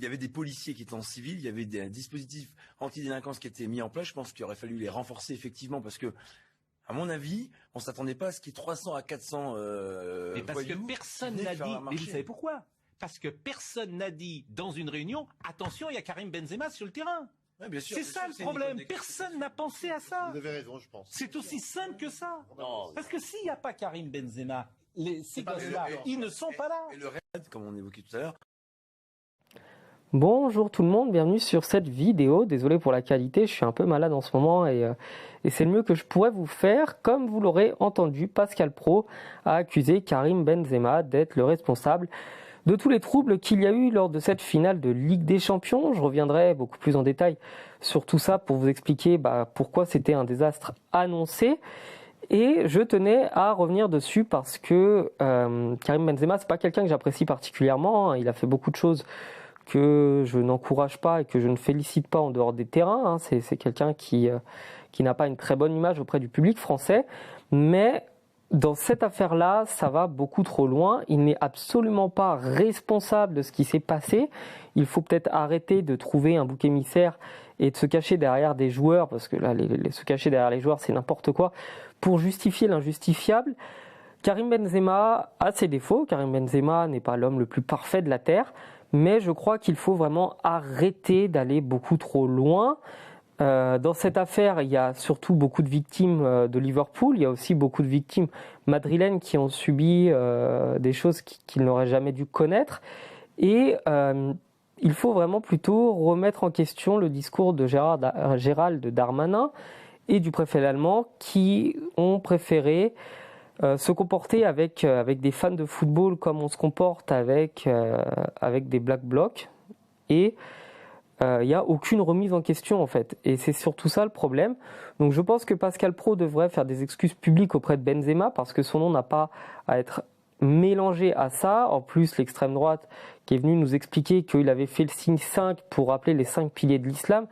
il y avait des policiers qui étaient en civil, il y avait des dispositifs anti-délinquance qui étaient mis en place. Je pense qu'il aurait fallu les renforcer effectivement parce que, à mon avis, on ne s'attendait pas à ce qu'il y ait 300 à 400 mais parce que personne n'a dit. Mais vous savez pourquoi? Parce que personne n'a dit dans une réunion, attention, il y a Karim Benzema sur le terrain. Ouais, c'est ça le problème. Personne n'a pensé à ça. Vous avez raison, je pense. C'est aussi simple que ça. Non. Parce que s'il n'y a pas Karim Benzema, ces gosses-là, ils ne sont pas là. Et le Real, comme on évoquait tout à l'heure. Bonjour tout le monde, bienvenue sur cette vidéo. Désolé pour la qualité, je suis un peu malade en ce moment et c'est le mieux que je pourrais vous faire. Comme vous l'aurez entendu, Pascal Praud a accusé Karim Benzema d'être le responsable de tous les troubles qu'il y a eu lors de cette finale de Ligue des Champions. Je reviendrai beaucoup plus en détail sur tout ça pour vous expliquer pourquoi c'était un désastre annoncé. Et je tenais à revenir dessus parce que Karim Benzema, c'est pas quelqu'un que j'apprécie particulièrement. Il a fait beaucoup de choses que je n'encourage pas et que je ne félicite pas en dehors des terrains. C'est quelqu'un qui n'a pas une très bonne image auprès du public français. Mais dans cette affaire-là, ça va beaucoup trop loin. Il n'est absolument pas responsable de ce qui s'est passé. Il faut peut-être arrêter de trouver un bouc émissaire et de se cacher derrière des joueurs, parce que là, se cacher derrière les joueurs, c'est n'importe quoi, pour justifier l'injustifiable. Karim Benzema a ses défauts. Karim Benzema n'est pas l'homme le plus parfait de la Terre, mais je crois qu'il faut vraiment arrêter d'aller beaucoup trop loin. Dans cette affaire, il y a surtout beaucoup de victimes de Liverpool. Il y a aussi beaucoup de victimes madrilènes qui ont subi des choses qu'ils n'auraient jamais dû connaître. Et il faut vraiment plutôt remettre en question le discours de Gérald Darmanin et du préfet allemand qui ont préféré se comporter avec des fans de football comme on se comporte avec des Black Blocs. Et il n'y a aucune remise en question en fait. Et c'est surtout ça le problème. Donc je pense que Pascal Praud devrait faire des excuses publiques auprès de Benzema parce que son nom n'a pas à être mélangé à ça. En plus, l'extrême droite qui est venue nous expliquer qu'il avait fait le signe 5 pour rappeler les 5 piliers de l'islam,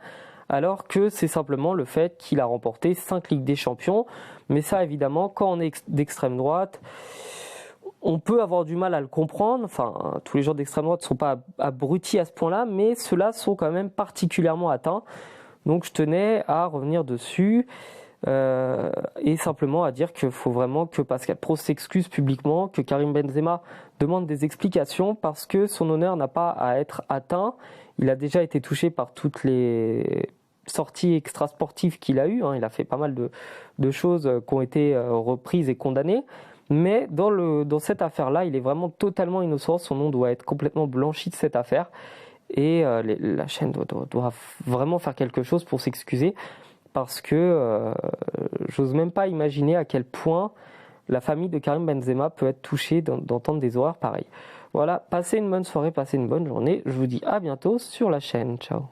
alors que c'est simplement le fait qu'il a remporté 5 Ligues des Champions. Mais ça, évidemment, quand on est d'extrême droite, on peut avoir du mal à le comprendre. Enfin, tous les gens d'extrême droite ne sont pas abrutis à ce point-là, mais ceux-là sont quand même particulièrement atteints. Donc je tenais à revenir dessus et simplement à dire qu'il faut vraiment que Pascal Praud s'excuse publiquement, que Karim Benzema demande des explications parce que son honneur n'a pas à être atteint. Il a déjà été touché par toutes les sorties extrasportives qu'il a eues. Il a fait pas mal de choses qui ont été reprises et condamnées. Mais dans cette affaire-là, il est vraiment totalement innocent. Son nom doit être complètement blanchi de cette affaire. Et la chaîne doit vraiment faire quelque chose pour s'excuser. Parce que j'ose même pas imaginer à quel point la famille de Karim Benzema peut être touchée d'entendre des horreurs pareilles. Voilà, passez une bonne soirée, passez une bonne journée. Je vous dis à bientôt sur la chaîne. Ciao.